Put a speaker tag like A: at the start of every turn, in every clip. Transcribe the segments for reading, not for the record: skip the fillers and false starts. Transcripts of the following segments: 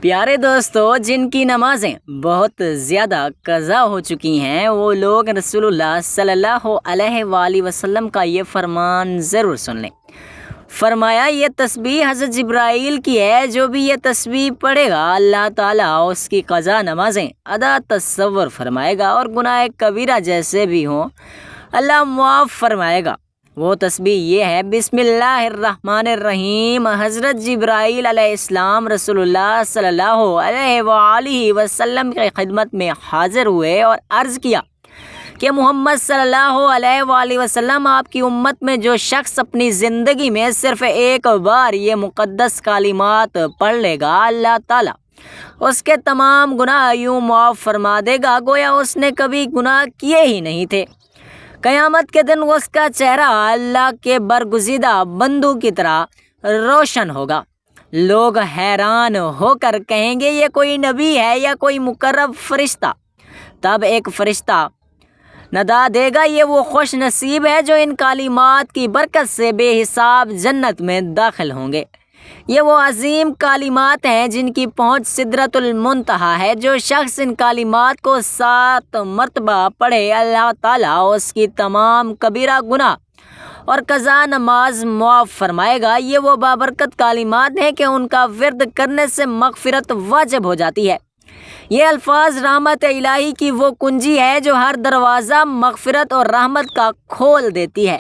A: پیارے دوستو، جن کی نمازیں بہت زیادہ قضا ہو چکی ہیں وہ لوگ رسول اللہ صلی اللہ علیہ وآلہ وسلم کا یہ فرمان ضرور سن لیں۔ فرمایا یہ تسبیح حضرت جبرائیل کی ہے، جو بھی یہ تسبیح پڑھے گا اللہ تعالیٰ اس کی قضا نمازیں ادا تصور فرمائے گا، اور گناہ کبیرہ جیسے بھی ہوں اللہ معاف فرمائے گا۔ وہ تسبیح یہ ہے: بسم اللہ الرحمن الرحیم۔ حضرت جبرائیل علیہ السلام رسول اللہ صلی اللہ علیہ وآلہ وسلم کی خدمت میں حاضر ہوئے اور عرض کیا کہ محمد صلی اللہ علیہ وآلہ وسلم، آپ کی امت میں جو شخص اپنی زندگی میں صرف ایک بار یہ مقدس کلمات پڑھ لے گا، اللہ تعالیٰ اس کے تمام گناہ یوں معاف فرما دے گا گویا اس نے کبھی گناہ کیے ہی نہیں تھے۔ قیامت کے دن اس کا چہرہ اللہ کے برگزیدہ بندوں کی طرح روشن ہوگا۔ لوگ حیران ہو کر کہیں گے یہ کوئی نبی ہے یا کوئی مقرب فرشتہ؟ تب ایک فرشتہ ندا دے گا، یہ وہ خوش نصیب ہے جو ان کلمات کی برکت سے بے حساب جنت میں داخل ہوں گے۔ یہ وہ عظیم کلمات ہیں جن کی پہنچ سدرۃ المنتہا ہے۔ جو شخص ان کلمات کو 7 مرتبہ پڑھے اللہ تعالیٰ اس کی تمام کبیرہ گناہ اور قضا نماز معاف فرمائے گا۔ یہ وہ بابرکت کلمات ہیں کہ ان کا ورد کرنے سے مغفرت واجب ہو جاتی ہے۔ یہ الفاظ رحمت الہی کی وہ کنجی ہے جو ہر دروازہ مغفرت اور رحمت کا کھول دیتی ہے۔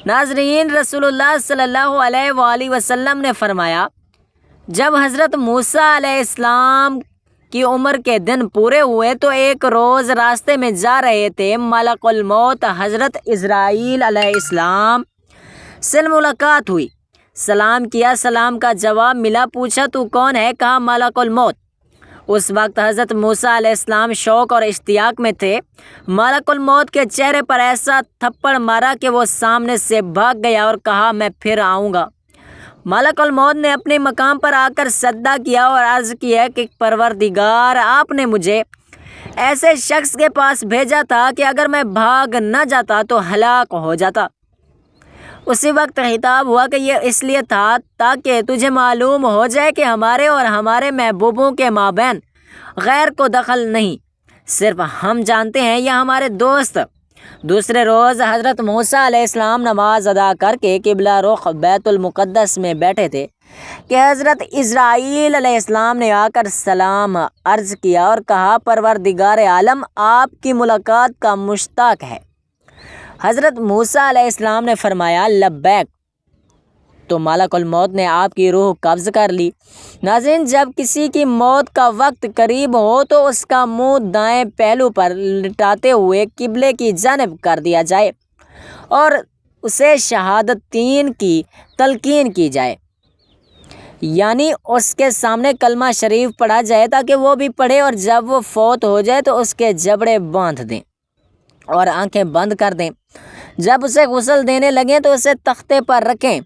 A: ناظرین، رسول اللہ صلی اللہ علیہ وآلہ وسلم نے فرمایا، جب حضرت موسیٰ علیہ السلام کی عمر کے دن پورے ہوئے تو ایک روز راستے میں جا رہے تھے، ملک الموت حضرت عزرائیل علیہ السلام سے ملاقات ہوئی۔ سلام کیا، سلام کا جواب ملا۔ پوچھا تو کون ہے؟ کہا ملک الموت۔ اس وقت حضرت موسیٰ علیہ السلام شوق اور اشتیاق میں تھے۔ ملک الموت کے چہرے پر ایسا تھپڑ مارا کہ وہ سامنے سے بھاگ گیا اور کہا میں پھر آؤں گا۔ ملک الموت نے اپنے مقام پر آ کر سجدہ کیا اور عرض کیا کہ پروردگار، آپ نے مجھے ایسے شخص کے پاس بھیجا تھا کہ اگر میں بھاگ نہ جاتا تو ہلاک ہو جاتا۔ اسی وقت خطاب ہوا کہ یہ اس لیے تھا تاکہ تجھے معلوم ہو جائے کہ ہمارے اور ہمارے محبوبوں کے مابین غیر کو دخل نہیں، صرف ہم جانتے ہیں یا ہمارے دوست۔ دوسرے روز حضرت موسیٰ علیہ السلام نماز ادا کر کے قبلہ رخ بیت المقدس میں بیٹھے تھے کہ حضرت عزرائیل علیہ السلام نے آ کر سلام عرض کیا اور کہا پروردگار عالم آپ کی ملاقات کا مشتاق ہے۔ حضرت موسیٰ علیہ السلام نے فرمایا لبیک، تو ملک الموت نے آپ کی روح قبض کر لی۔ ناظرین، جب کسی کی موت کا وقت قریب ہو تو اس کا منہ دائیں پہلو پر لٹاتے ہوئے قبلے کی جانب کر دیا جائے اور اسے شہادتین کی تلقین کی جائے، یعنی اس کے سامنے کلمہ شریف پڑھا جائے تاکہ وہ بھی پڑھے، اور جب وہ فوت ہو جائے تو اس کے جبڑے باندھ دیں اور آنکھیں بند کر دیں۔ جب اسے غسل دینے لگیں تو اسے تختے پر رکھیں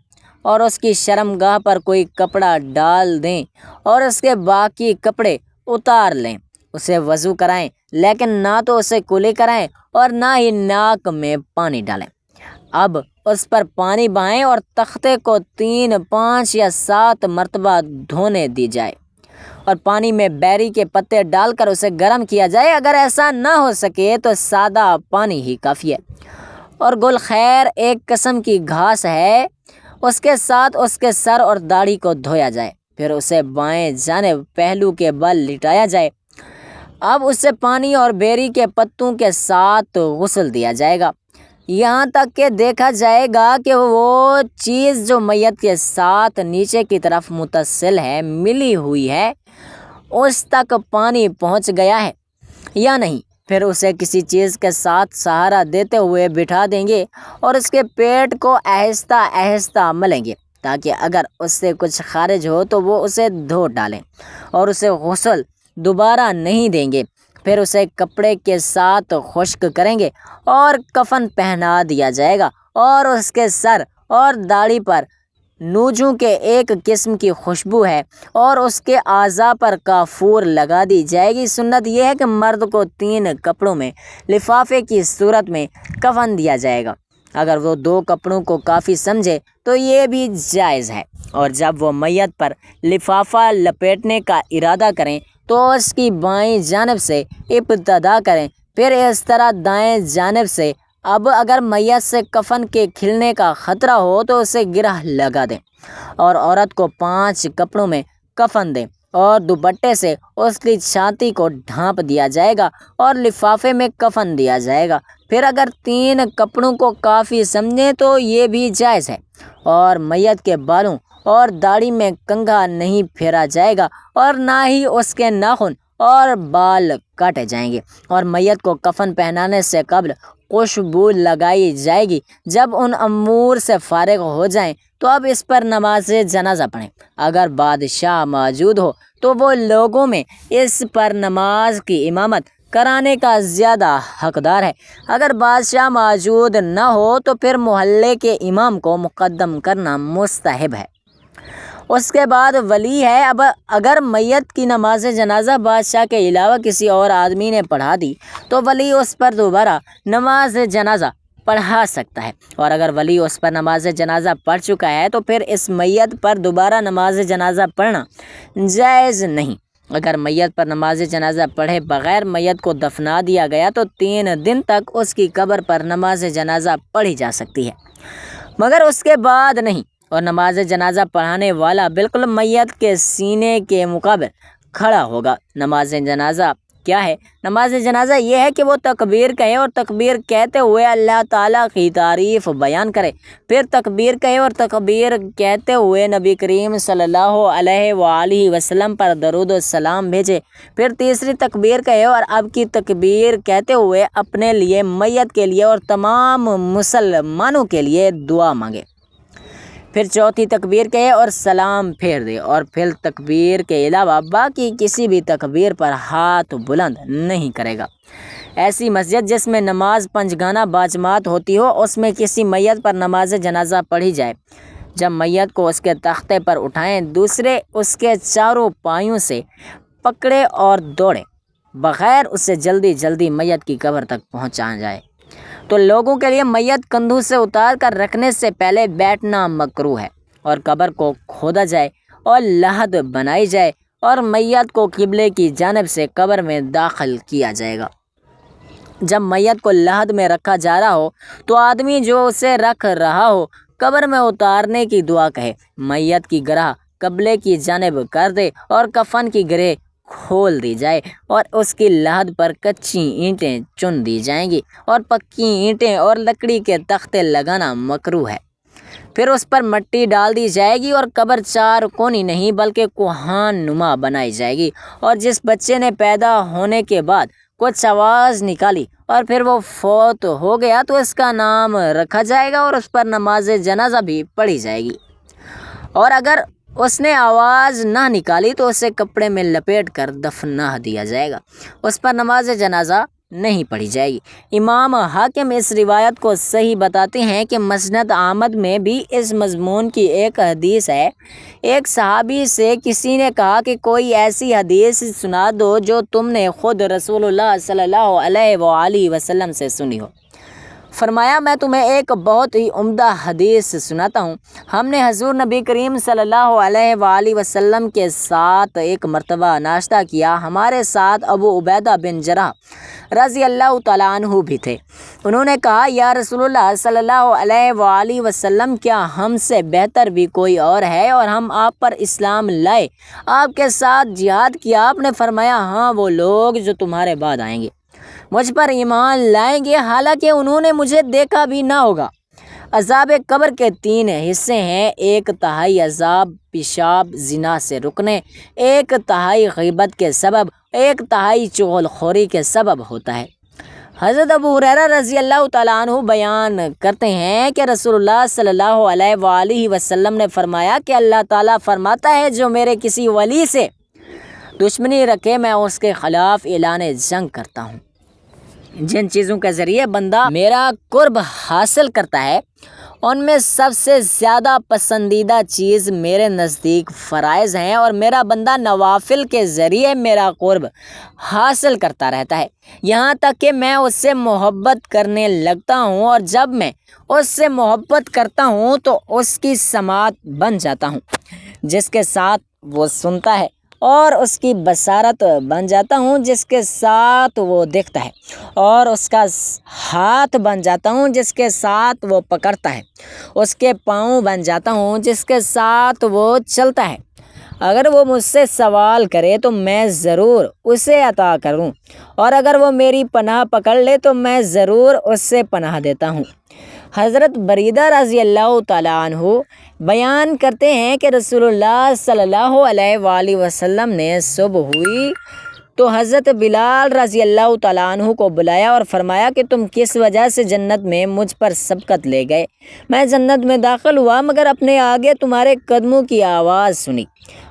A: اور اس کی شرمگاہ پر کوئی کپڑا ڈال دیں اور اس کے باقی کپڑے اتار لیں۔ اسے وضو کرائیں، لیکن نہ تو اسے کلی کرائیں اور نہ ہی ناک میں پانی ڈالیں۔ اب اس پر پانی بہائیں اور تختے کو 3، 5 یا 7 مرتبہ دھونے دی جائے اور پانی میں بیری کے پتے ڈال کر اسے گرم کیا جائے۔ اگر ایسا نہ ہو سکے تو سادہ پانی ہی کافی ہے۔ اور گل خیر ایک قسم کی گھاس ہے، اس کے ساتھ اس کے سر اور داڑھی کو دھویا جائے، پھر اسے بائیں جانب پہلو کے بل لٹایا جائے۔ اب اسے پانی اور بیری کے پتوں کے ساتھ غسل دیا جائے گا، یہاں تک کہ دیکھا جائے گا کہ وہ چیز جو میت کے ساتھ نیچے کی طرف متصل ہے، ملی ہوئی ہے، اس تک پانی پہنچ گیا ہے یا نہیں۔ پھر اسے کسی چیز کے ساتھ سہارا دیتے ہوئے بٹھا دیں گے اور اس کے پیٹ کو آہستہ آہستہ ملیں گے تاکہ اگر اس سے کچھ خارج ہو تو وہ اسے دھو ڈالیں، اور اسے غسل دوبارہ نہیں دیں گے۔ پھر اسے کپڑے کے ساتھ خشک کریں گے اور کفن پہنا دیا جائے گا، اور اس کے سر اور داڑھی پر نوجوں کے ایک قسم کی خوشبو ہے اور اس کے اعضاء پر کافور لگا دی جائے گی۔ سنت یہ ہے کہ مرد کو 3 کپڑوں میں لفافے کی صورت میں کفن دیا جائے گا اگر وہ 2 کپڑوں کو کافی سمجھے تو یہ بھی جائز ہے۔ اور جب وہ میت پر لفافہ لپیٹنے کا ارادہ کریں تو اس کی بائیں جانب سے ابتدا کریں، پھر اس طرح دائیں جانب سے۔ اب اگر میت سے کفن کے کھلنے کا خطرہ ہو تو اسے گرہ لگا دیں اور عورت کو 5 کپڑوں میں کفن دیں اور دوپٹے سے اس کی چھاتی کو ڈھانپ دیا جائے گا اور لفافے میں کفن دیا جائے گا۔ پھر اگر 3 کپڑوں کو کافی سمجھیں تو یہ بھی جائز ہے، اور میت کے بالوں اور داڑھی میں کنگھا نہیں پھیرا جائے گا اور نہ ہی اس کے ناخن اور بال کاٹے جائیں گے، اور میت کو کفن پہنانے سے قبل خوشبو لگائی جائے گی۔ جب ان امور سے فارغ ہو جائیں تو اب اس پر نماز جنازہ پڑھیں۔ اگر بادشاہ موجود ہو تو وہ لوگوں میں اس پر نماز کی امامت کرانے کا زیادہ حقدار ہے۔ اگر بادشاہ موجود نہ ہو تو پھر محلے کے امام کو مقدم کرنا مستحب ہے۔ اس کے بعد ولی ہے۔ اب اگر میت کی نماز جنازہ بادشاہ کے علاوہ کسی اور آدمی نے پڑھا دی تو ولی اس پر دوبارہ نماز جنازہ پڑھا سکتا ہے، اور اگر ولی اس پر نماز جنازہ پڑھ چکا ہے تو پھر اس میت پر دوبارہ نماز جنازہ پڑھنا جائز نہیں۔ اگر میت پر نماز جنازہ پڑھے بغیر میت کو دفنا دیا گیا تو 3 دن تک اس کی قبر پر نماز جنازہ پڑھی جا سکتی ہے، مگر اس کے بعد نہیں۔ اور نماز جنازہ پڑھانے والا بالکل میت کے سینے کے مقابل کھڑا ہوگا۔ نماز جنازہ کیا ہے؟ نماز جنازہ یہ ہے کہ وہ تکبیر کہے اور تکبیر کہتے ہوئے اللہ تعالیٰ کی تعریف بیان کرے، پھر تکبیر کہے اور تکبیر کہتے ہوئے نبی کریم صلی اللہ علیہ وآلہ وسلم پر درود و سلام بھیجے، پھر تیسری تکبیر کہے اور اب کی تکبیر کہتے ہوئے اپنے لیے، میت کے لیے اور تمام مسلمانوں کے لیے دعا مانگے، پھر چوتھی تکبیر کہے اور سلام پھیر دے، اور پھر تکبیر کے علاوہ باقی کسی بھی تکبیر پر ہاتھ بلند نہیں کرے گا۔ ایسی مسجد جس میں نماز 5 گانا باجماعت ہوتی ہو، اس میں کسی میت پر نماز جنازہ پڑھی جائے۔ جب میت کو اس کے تختے پر اٹھائیں، دوسرے اس کے چاروں پایوں سے پکڑے اور دوڑے بغیر اسے جلدی جلدی میت کی قبر تک پہنچا جائے۔ تو لوگوں کے لیے میت کندھوں سے اتار کر رکھنے سے پہلے بیٹھنا مکروہ ہے، اور قبر کو کھودا جائے اور لحد بنائی جائے اور میت کو قبلے کی جانب سے قبر میں داخل کیا جائے گا۔ جب میت کو لحد میں رکھا جا رہا ہو تو آدمی جو اسے رکھ رہا ہو قبر میں اتارنے کی دعا کہے، میت کی گرہ قبلے کی جانب کر دے اور کفن کی گرہ کھول دی جائے اور اس کی لحد پر کچی اینٹیں چن دی جائیں گی، اور پکی اینٹیں اور لکڑی کے تختے لگانا مکروہ ہے۔ پھر اس پر مٹی ڈال دی جائے گی اور قبر 4 کونی نہیں بلکہ کوہان نما بنائی جائے گی، اور جس بچے نے پیدا ہونے کے بعد کچھ آواز نکالی اور پھر وہ فوت ہو گیا تو اس کا نام رکھا جائے گا اور اس پر نماز جنازہ بھی پڑھی جائے گی، اور اگر اس نے آواز نہ نکالی تو اسے کپڑے میں لپیٹ کر دفنا دیا جائے گا، اس پر نماز جنازہ نہیں پڑھی جائے گی۔ امام حاکم اس روایت کو صحیح بتاتے ہیں کہ مسند احمد میں بھی اس مضمون کی ایک حدیث ہے۔ ایک صحابی سے کسی نے کہا کہ کوئی ایسی حدیث سنا دو جو تم نے خود رسول اللہ صلی اللہ علیہ وآلہ وسلم سے سنی ہو۔ فرمایا، میں تمہیں ایک بہت ہی عمدہ حدیث سناتا ہوں۔ ہم نے حضور نبی کریم صلی اللہ علیہ وآلہ وسلم کے ساتھ ایک مرتبہ ناشتہ کیا۔ ہمارے ساتھ ابو عبیدہ بن جراح رضی اللہ تعالیٰ عنہ بھی تھے۔ انہوں نے کہا، یا رسول اللہ صلی اللہ علیہ وآلہ وسلم، کیا ہم سے بہتر بھی کوئی اور ہے اور ہم آپ پر اسلام لائے، آپ کے ساتھ جہاد کیا؟ آپ نے فرمایا، ہاں، وہ لوگ جو تمہارے بعد آئیں گے مجھ پر ایمان لائیں گے حالانکہ انہوں نے مجھے دیکھا بھی نہ ہوگا۔ عذاب قبر کے 3 حصے ہیں: 1/3 عذاب پیشاب زنا سے رکنے، 1/3 غیبت کے سبب، 1/3 چغل خوری کے سبب ہوتا ہے۔ حضرت ابو ہریرہ رضی اللہ تعالیٰ عنہ بیان کرتے ہیں کہ رسول اللہ صلی اللہ علیہ وآلہ وسلم نے فرمایا کہ اللہ تعالیٰ فرماتا ہے، جو میرے کسی ولی سے دشمنی رکھے میں اس کے خلاف اعلان جنگ کرتا ہوں۔ جن چیزوں کے ذریعے بندہ میرا قرب حاصل کرتا ہے ان میں سب سے زیادہ پسندیدہ چیز میرے نزدیک فرائض ہیں، اور میرا بندہ نوافل کے ذریعے میرا قرب حاصل کرتا رہتا ہے، یہاں تک کہ میں اس سے محبت کرنے لگتا ہوں، اور جب میں اس سے محبت کرتا ہوں تو اس کی سماعت بن جاتا ہوں جس کے ساتھ وہ سنتا ہے، اور اس کی بصارت بن جاتا ہوں جس کے ساتھ وہ دیکھتا ہے، اور اس کا ہاتھ بن جاتا ہوں جس کے ساتھ وہ پکڑتا ہے، اس کے پاؤں بن جاتا ہوں جس کے ساتھ وہ چلتا ہے۔ اگر وہ مجھ سے سوال کرے تو میں ضرور اسے عطا کروں، اور اگر وہ میری پناہ پکڑ لے تو میں ضرور اس سے پناہ دیتا ہوں۔ حضرت بریدہ رضی اللہ تعالیٰ عنہ بیان کرتے ہیں کہ رسول اللہ صلی اللہ علیہ وآلہ وسلم نے صبح ہوئی تو حضرت بلال رضی اللہ تعالیٰ عنہ کو بلایا اور فرمایا کہ تم کس وجہ سے جنت میں مجھ پر سبقت لے گئے؟ میں جنت میں داخل ہوا مگر اپنے آگے تمہارے قدموں کی آواز سنی۔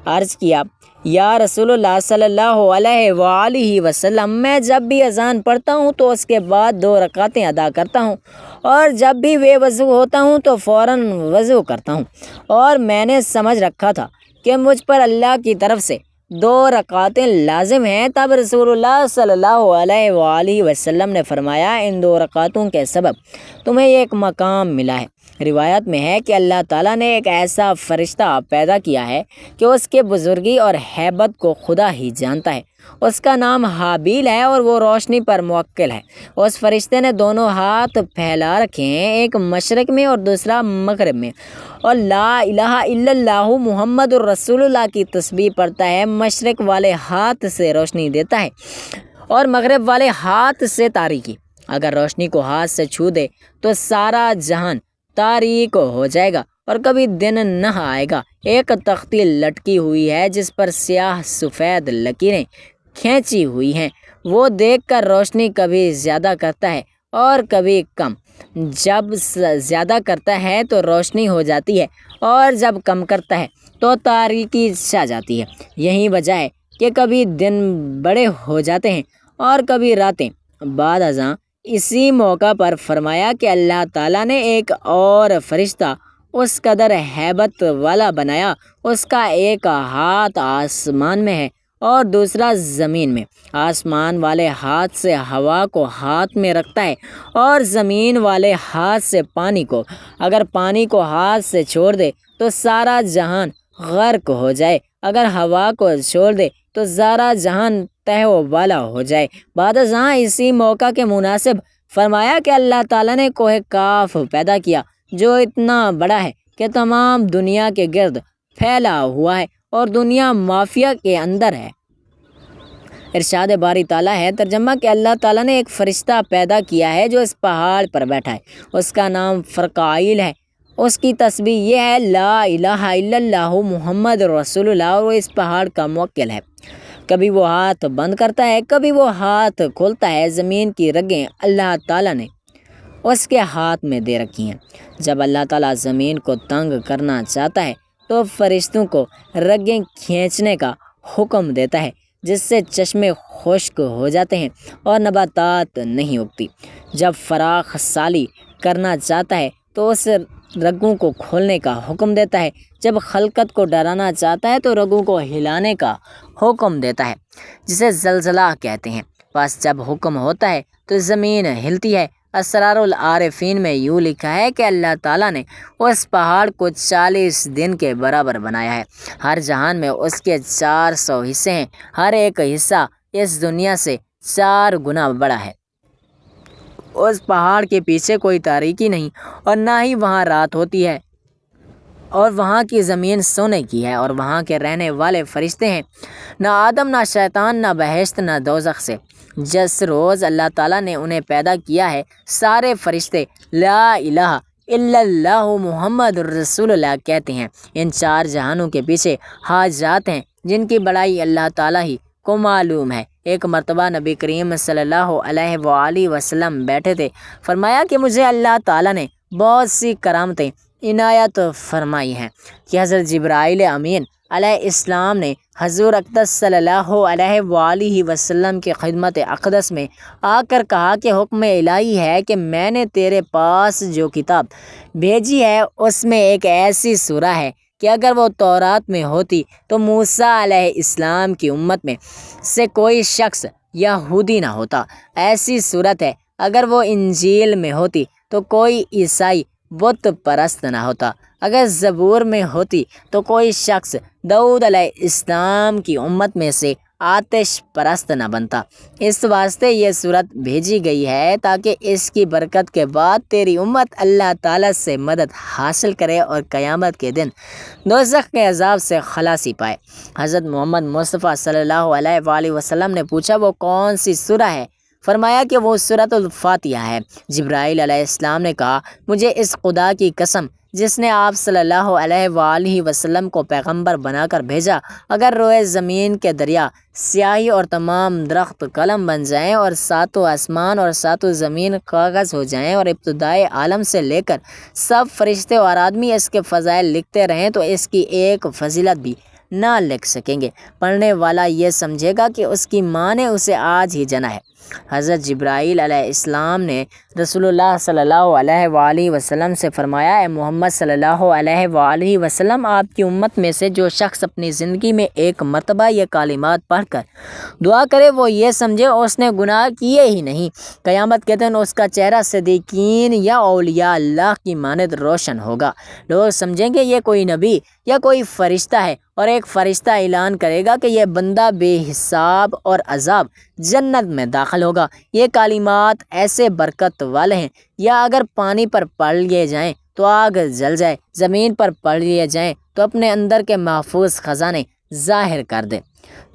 A: عرض کیا، یا رسول اللہ صلی اللہ علیہ وآلہ وسلم، میں جب بھی اذان پڑھتا ہوں تو اس کے بعد 2 رکعتیں ادا کرتا ہوں، اور جب بھی بے وضو ہوتا ہوں تو فوراً وضو کرتا ہوں، اور میں نے سمجھ رکھا تھا کہ مجھ پر اللہ کی طرف سے 2 رکعتیں لازم ہیں۔ تب رسول اللہ صلی اللہ علیہ وآلہ وسلم نے فرمایا، ان 2 رکعتوں کے سبب تمہیں ایک مقام ملا ہے۔ روایت میں ہے کہ اللہ تعالیٰ نے ایک ایسا فرشتہ پیدا کیا ہے کہ اس کے بزرگی اور ہیبت کو خدا ہی جانتا ہے۔ اس کا نام حابیل ہے اور وہ روشنی پر موکل ہے۔ اس فرشتے نے 2 ہاتھ پھیلا رکھے ہیں، ایک مشرق میں اور دوسرا مغرب میں، اور لا الہ الا اللہ محمد الرسول اللہ کی تسبیح پڑھتا ہے۔ مشرق والے ہاتھ سے روشنی دیتا ہے اور مغرب والے ہاتھ سے تاریکی۔ اگر روشنی کو ہاتھ سے چھو دے تو سارا جہان تاریک ہو جائے گا اور کبھی دن نہ آئے گا۔ ایک تختی لٹکی ہوئی ہے جس پر سیاہ سفید لکیریں کھینچی ہوئی ہیں، وہ دیکھ کر روشنی کبھی زیادہ کرتا ہے اور کبھی کم۔ جب زیادہ کرتا ہے تو روشنی ہو جاتی ہے، اور جب کم کرتا ہے تو تاریکی چھا جاتی ہے۔ یہی وجہ ہے کہ کبھی دن بڑے ہو جاتے ہیں اور کبھی راتیں۔ بعد ازاں اسی موقع پر فرمایا کہ اللہ تعالیٰ نے ایک اور فرشتہ اس قدر ہیبت والا بنایا، اس کا ایک ہاتھ آسمان میں ہے اور دوسرا زمین میں۔ آسمان والے ہاتھ سے ہوا کو ہاتھ میں رکھتا ہے اور زمین والے ہاتھ سے پانی کو۔ اگر پانی کو ہاتھ سے چھوڑ دے تو سارا جہان غرق ہو جائے، اگر ہوا کو چھوڑ دے تو سارا جہان تہہ و بالا ہو جائے۔ بعد ازاں اسی موقع کے مناسب فرمایا کہ اللہ تعالیٰ نے کوہ کاف پیدا کیا جو اتنا بڑا ہے کہ تمام دنیا کے گرد پھیلا ہوا ہے اور دنیا مافیا کے اندر ہے۔ ارشاد باری تعالیٰ ہے، ترجمہ کہ اللہ تعالیٰ نے ایک فرشتہ پیدا کیا ہے جو اس پہاڑ پر بیٹھا ہے، اس کا نام فرقائل ہے، اس کی تسبیح یہ ہے لا الہ الا اللہ محمد رسول اللہ، اور وہ اس پہاڑ کا موکل ہے۔ کبھی وہ ہاتھ بند کرتا ہے، کبھی وہ ہاتھ کھولتا ہے۔ زمین کی رگیں اللہ تعالیٰ نے اس کے ہاتھ میں دے رکھی ہیں۔ جب اللہ تعالیٰ زمین کو تنگ کرنا چاہتا ہے تو فرشتوں کو رگیں کھینچنے کا حکم دیتا ہے، جس سے چشمے خشک ہو جاتے ہیں اور نباتات نہیں اگتی۔ جب فراخ سالی کرنا چاہتا ہے تو اس رگوں کو کھولنے کا حکم دیتا ہے۔ جب خلقت کو ڈرانا چاہتا ہے تو رگوں کو ہلانے کا حکم دیتا ہے، جسے زلزلہ کہتے ہیں۔ بس جب حکم ہوتا ہے تو زمین ہلتی ہے۔ اسرار العارفین میں یوں لکھا ہے کہ اللہ تعالیٰ نے اس پہاڑ کو 40 دن کے برابر بنایا ہے۔ ہر جہان میں اس کے 400 حصے ہیں، ہر ایک حصہ اس دنیا سے 4 گنا بڑا ہے۔ اس پہاڑ کے پیچھے کوئی تاریکی نہیں اور نہ ہی وہاں رات ہوتی ہے، اور وہاں کی زمین سونے کی ہے، اور وہاں کے رہنے والے فرشتے ہیں، نہ آدم نہ شیطان نہ بہشت نہ دوزخ سے۔ جس روز اللہ تعالیٰ نے انہیں پیدا کیا ہے، سارے فرشتے لا الہ الا اللہ محمد الرسول اللہ کہتے ہیں۔ ان 4 جہانوں کے پیچھے حاجات ہیں جن کی بڑائی اللہ تعالیٰ ہی کو معلوم ہے۔ ایک مرتبہ نبی کریم صلی اللہ علیہ وآلہ وسلم بیٹھے تھے، فرمایا کہ مجھے اللہ تعالیٰ نے بہت سی کرامتیں عنایت فرمائی ہیں کہ حضرت جبرائیل امین علیہ السلام نے حضور اقدس صلی اللہ علیہ وآلہ وسلم کی خدمت اقدس میں آ کر کہا کہ حکم الہی ہے کہ میں نے تیرے پاس جو کتاب بھیجی ہے اس میں ایک ایسی سورہ ہے کہ اگر وہ تورات میں ہوتی تو موسیٰ علیہ السلام کی امت میں سے کوئی شخص یہودی نہ ہوتا۔ ایسی صورت ہے اگر وہ انجیل میں ہوتی تو کوئی عیسائی بت پرست نہ ہوتا۔ اگر زبور میں ہوتی تو کوئی شخص داؤد علیہ السلام کی امت میں سے آتش پرست نہ بنتا۔ اس واسطے یہ صورت بھیجی گئی ہے تاکہ اس کی برکت کے بعد تیری امت اللہ تعالیٰ سے مدد حاصل کرے اور قیامت کے دن دوزخ کے عذاب سے خلاصی پائے۔ حضرت محمد مصطفیٰ صلی اللہ علیہ وآلہ وسلم نے پوچھا وہ کون سی سورہ ہے؟ فرمایا کہ وہ سورۃ الفاتحہ ہے۔ جبرائیل علیہ السلام نے کہا مجھے اس خدا کی قسم جس نے آپ صلی اللہ علیہ وآلہ وسلم کو پیغمبر بنا کر بھیجا، اگر روئے زمین کے دریا سیاہی اور تمام درخت قلم بن جائیں اور ساتوں آسمان اور ساتوں زمین کاغذ ہو جائیں اور ابتدائے عالم سے لے کر سب فرشتے اور آدمی اس کے فضائل لکھتے رہیں تو اس کی ایک فضیلت بھی نہ لکھ سکیں گے۔ پڑھنے والا یہ سمجھے گا کہ اس کی ماں نے اسے آج ہی جنا ہے۔ حضرت جبرائیل علیہ السلام نے رسول اللہ صلی اللہ علیہ وآلہ وسلم سے فرمایا اے محمد صلی اللہ علیہ وآلہ وسلم، آپ کی امت میں سے جو شخص اپنی زندگی میں ایک مرتبہ یہ کلمات پڑھ کر دعا کرے وہ یہ سمجھے اس نے گناہ کیے ہی نہیں، قیامت کے دن اس کا چہرہ صدیقین یا اولیاء اللہ کی مانند روشن ہوگا۔ لوگ سمجھیں گے یہ کوئی نبی یا کوئی فرشتہ ہے اور ایک فرشتہ اعلان کرے گا کہ یہ بندہ بے حساب اور عذاب جنت میں داخل ہوگا۔ یہ کلمات ایسے برکت والے ہیں یا اگر پانی پر پڑھ لیے جائیں تو آگ جل جائے، زمین پر پڑھ لیے جائیں تو اپنے اندر کے محفوظ خزانے ظاہر کر دے۔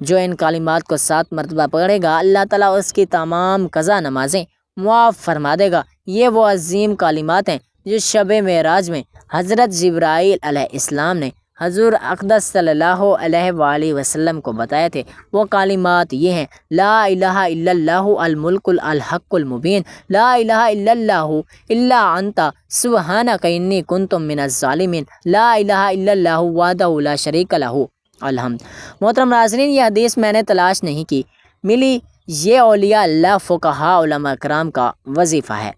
A: جو ان کلمات کو 7 مرتبہ پڑھے گا اللہ تعالیٰ اس کی تمام قضا نمازیں معاف فرما دے گا۔ یہ وہ عظیم کلمات ہیں جو شب معراج میں حضرت جبرائیل علیہ السلام نے حضور اقدس صلی اللہ علیہ وآلہ وسلم کو بتائے تھے۔ وہ کلمات یہ ہیں لا الہ الا اللہ الملک الحق المبین، لا الہ الا اللہ الا انت سبحانک انی کنت من الظالمین، لا الہ الا اللہ وحدہ لا شریک لہ الحمد۔ محترم ناظرین، یہ حدیث میں نے تلاش نہیں کی، ملی۔ یہ اولیاء اللہ فقہاء علماء کرام کا وظیفہ ہے۔